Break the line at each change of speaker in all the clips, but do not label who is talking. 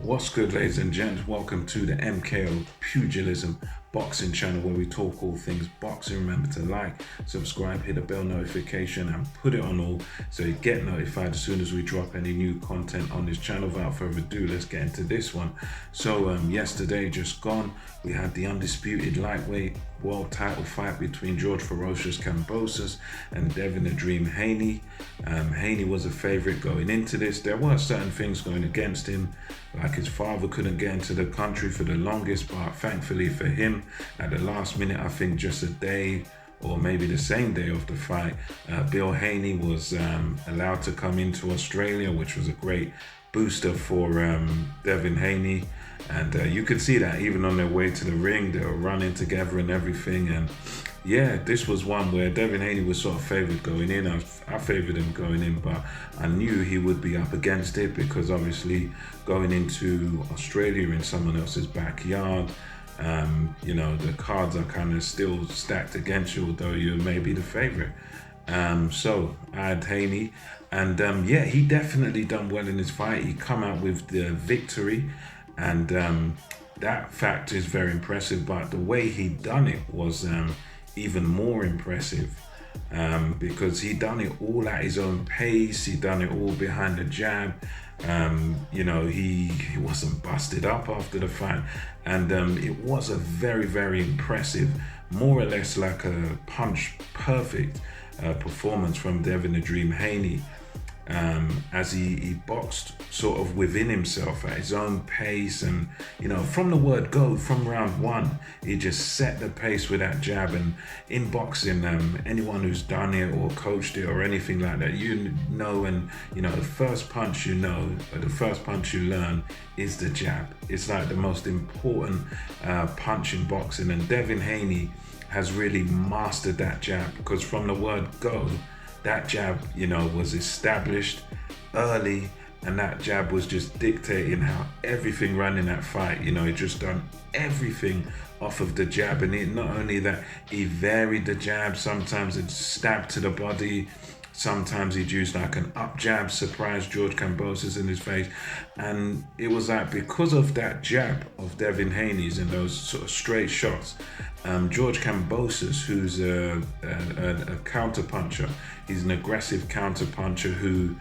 What's good, ladies and gents? Welcome to the MKO Pugilism boxing channel where we talk all things boxing. Remember to like, subscribe, hit the bell notification and put it on all so you get notified as soon as we drop any new content on this channel. Without further ado, let's get into this one. So yesterday just gone, we had the undisputed lightweight world title fight between George Ferocious Kambosos and Devin the Dream Haney. Haney was a favorite going into this. There were certain things going against him, like his father couldn't get into the country for the longest, but thankfully for him, at the last minute, I think just a day or maybe the same day of the fight, Bill Haney was allowed to come into Australia, which was a great booster for Devin Haney. And you could see that even on their way to the ring, they were running together and everything. And yeah, this was one where Devin Haney was sort of favored going in. I favored him going in, but I knew he would be up against it because obviously going into Australia in someone else's backyard, the cards are kind of still stacked against you, although you may be the favorite. So I had Haney, and he definitely done well in his fight. He come out with the victory, and that fact is very impressive. But the way he done it was even more impressive, because he done it all at his own pace. He done it all behind the jab. He wasn't busted up after the fight, and it was a very, very impressive, more or less like a punch perfect performance from Devin the Dream Haney, as he boxed sort of within himself at his own pace. And from the word go, from round one, he just set the pace with that jab. And in boxing, anyone who's done it or coached it or anything like that, and the first punch or the first punch you learn is the jab. It's like the most important punch in boxing, and Devin Haney has really mastered that jab, because from the word go, that jab, was established early, and that jab was just dictating how everything ran in that fight. He just done everything off of the jab, and not only that, he varied the jab. Sometimes it stabbed to the body, sometimes he'd use like an up jab, surprise George Kambosos in his face. And it was like, because of that jab of Devin Haney's and those sort of straight shots, George Kambosos, who's a counter puncher, he's an aggressive counter puncher who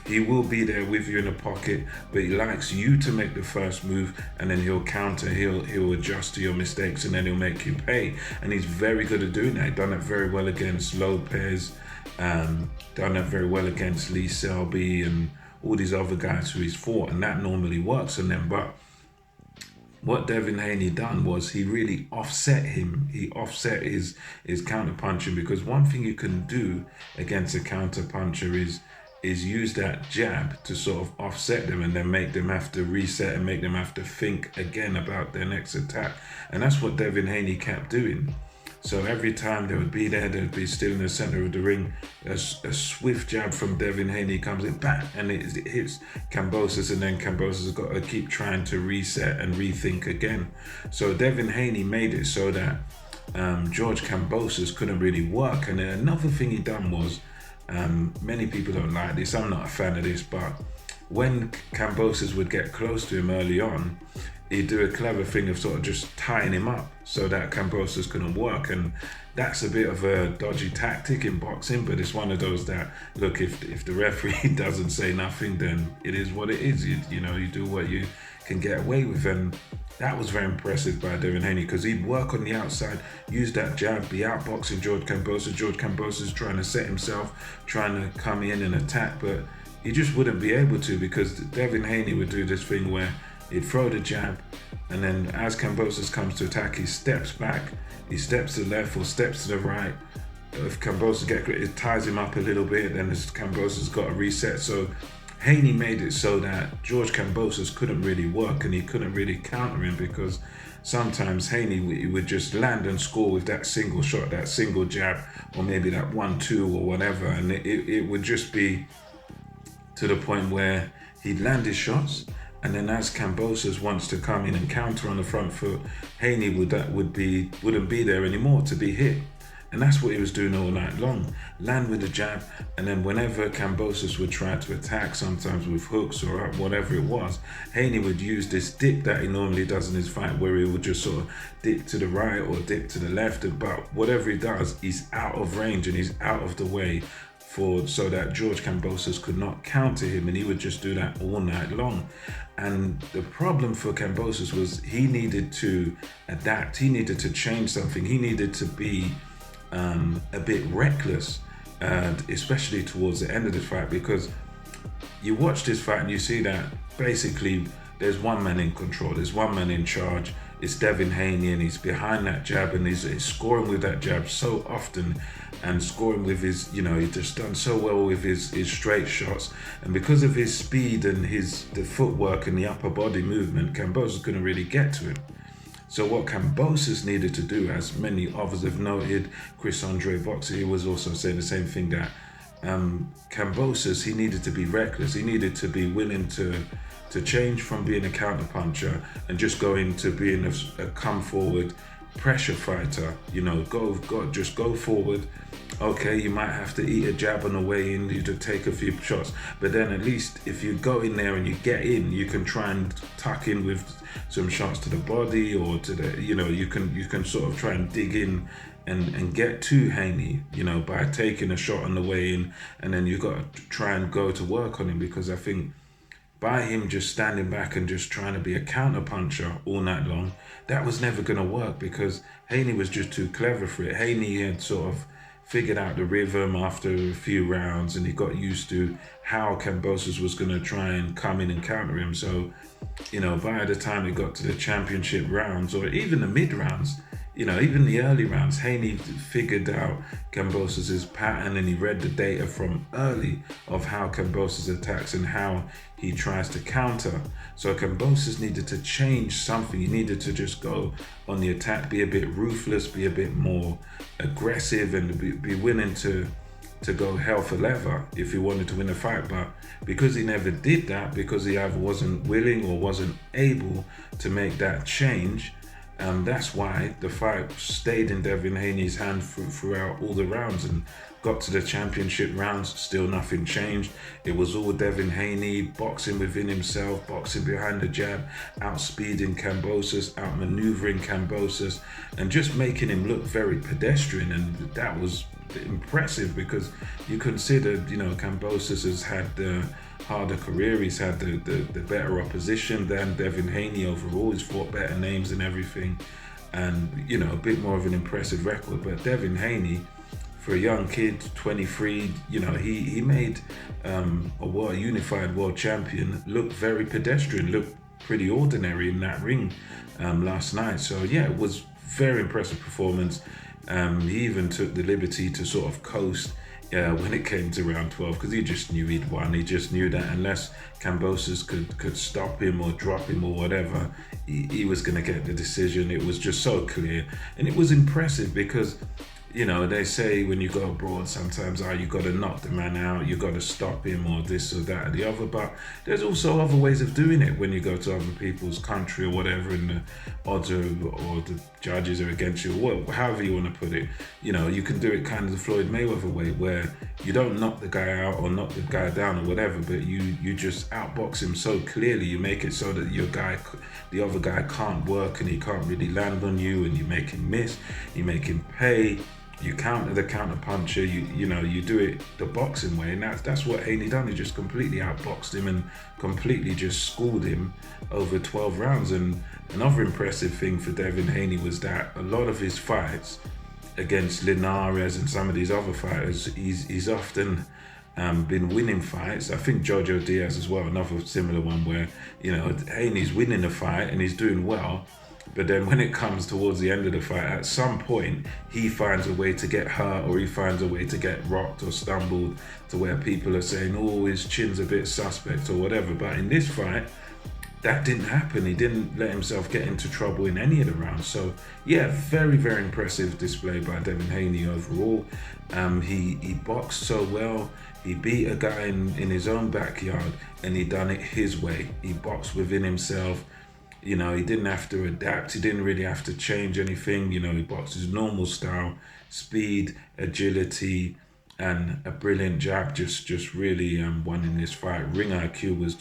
he will be there with you in the pocket, but he likes you to make the first move, and then he'll counter, he'll adjust to your mistakes, and then he'll make you pay. And he's very good at doing that. He's done it very well against Lopez, done it very well against Lee Selby and all these other guys who he's fought, and that normally works on them. But what Devin Haney done was he really offset him. He offset his counter punching, because one thing you can do against a counter puncher is use that jab to sort of offset them and then make them have to reset and make them have to think again about their next attack. And that's what Devin Haney kept doing. So every time they would be there, they'd be still in the center of the ring, a swift jab from Devin Haney comes in, bang, and it hits Kambosos, and then Kambosos has got to keep trying to reset and rethink again. So Devin Haney made it so that George Kambosos couldn't really work. And then another thing he done was, many people don't like this, I'm not a fan of this, but when Kambosos would get close to him early on, he'd do a clever thing of sort of just tying him up so that Kambosos couldn't work. And that's a bit of a dodgy tactic in boxing, but it's one of those that, look, if the referee doesn't say nothing, then it is what it is. You do what you can get away with. And that was very impressive by Devin Haney, because he'd work on the outside, use that jab, be outboxing George Kambosos. George Kambosos trying to set himself, trying to come in and attack, but he just wouldn't be able to, because Devin Haney would do this thing where he'd throw the jab, and then as Kambosos comes to attack, he steps back, he steps to the left or steps to the right. If Kambosos it ties him up a little bit, then Kambosos got a reset. So Haney made it so that George Kambosos couldn't really work, and he couldn't really counter him, because sometimes Haney would just land and score with that single shot, that single jab, or maybe that 1-2 or whatever, and it would just be to the point where he'd land his shots, and then as Kambosos wants to come in and counter on the front foot, Haney wouldn't be there anymore to be hit. And that's what he was doing all night long. Land with a jab, and then whenever Kambosos would try to attack, sometimes with hooks or whatever it was, Haney would use this dip that he normally does in his fight, where he would just sort of dip to the right or dip to the left. But whatever he does, he's out of range and he's out of the way so that George Kambosos could not counter him, and he would just do that all night long. And the problem for Kambosos was he needed to adapt, he needed to change something, he needed to be a bit reckless, especially towards the end of the fight, because you watch this fight and you see that basically there's one man in control, there's one man in charge. It's Devin Haney, and he's behind that jab, and he's scoring with that jab so often, and scoring with his, he's just done so well with his straight shots. And because of his speed and the footwork and the upper body movement, Kambosos couldn't really get to him. So what Kambosos needed to do, as many others have noted, Chris Andre Boxer, he was also saying the same thing, that Kambosos, he needed to be reckless. He needed to be willing to change from being a counter puncher and just go into being a come forward pressure fighter. Just go forward. Okay, you might have to eat a jab on the way in, you to take a few shots, but then at least if you go in there and you get in, you can try and tuck in with some shots to the body, or to the, you can sort of try and dig in and get to Haney, by taking a shot on the way in, and then you got to try and go to work on him, because I think by him just standing back and just trying to be a counter puncher all night long, that was never going to work, because Haney was just too clever for it. Haney had sort of figured out the rhythm after a few rounds, and he got used to how Kambosos was going to try and come in and counter him. So, by the time it got to the championship rounds, or even the mid rounds, even the early rounds, Haney figured out Kambosos' pattern, and he read the data from early of how Kambosos attacks and how he tries to counter. So Kambosos needed to change something. He needed to just go on the attack, be a bit ruthless, be a bit more aggressive, and be willing to go hell for leather if he wanted to win a fight. But because he never did that, because he either wasn't willing or wasn't able to make that change, that's why the fight stayed in Devin Haney's hand throughout all the rounds, and got to the championship rounds, still nothing changed. It was all Devin Haney boxing within himself, boxing behind the jab, outspeeding Kambosos, outmaneuvering Kambosos, and just making him look very pedestrian. And that was impressive, because you consider, Kambosos has had the harder career, he's had the better opposition than Devin Haney overall, he's fought better names and everything, and a bit more of an impressive record. But Devin Haney, for a young kid, 23, he made a unified world champion look very pedestrian, look pretty ordinary in that ring last night. So yeah, it was very impressive performance. He even took the liberty to sort of coast when it came to round 12, because he just knew he'd won. He just knew that unless Kambosos could stop him or drop him or whatever, he was going to get the decision. It was just so clear, and it was impressive, because they say when you go abroad sometimes, you got to knock the man out, you got to stop him, or this or that or the other. But there's also other ways of doing it when you go to other people's country or whatever, and the odds or the judges are against you, or however you want to put it. You can do it kind of the Floyd Mayweather way, where you don't knock the guy out or knock the guy down or whatever, but you just outbox him so clearly. You make it so that the other guy can't work, and he can't really land on you, and you make him miss, you make him pay. You counter the counter puncher, you do it the boxing way, and that's what Haney done. He just completely outboxed him and completely just schooled him over 12 rounds. And another impressive thing for Devin Haney was that a lot of his fights against Linares and some of these other fighters, he's often been winning fights. I think Jojo Diaz as well, another similar one where, Haney's winning a fight and he's doing well. But then when it comes towards the end of the fight, at some point, he finds a way to get hurt, or he finds a way to get rocked or stumbled, to where people are saying, oh, his chin's a bit suspect or whatever. But in this fight, that didn't happen. He didn't let himself get into trouble in any of the rounds. So yeah, very, very impressive display by Devin Haney overall. He boxed so well. He beat a guy in his own backyard, and he done it his way. He boxed within himself. You know, he didn't have to adapt. He didn't really have to change anything. You know, he boxed his normal style, speed, agility, and a brilliant jab. Just really won in this fight. Ring IQ was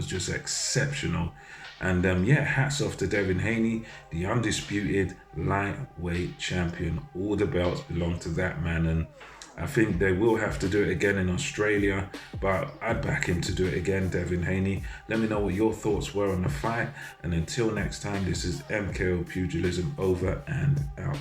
just exceptional. And yeah, hats off to Devin Haney, the undisputed lightweight champion. All the belts belong to that man, and I think they will have to do it again in Australia, but I'd back him to do it again, Devin Haney. Let me know what your thoughts were on the fight, and until next time, this is MKO Pugilism, over and out.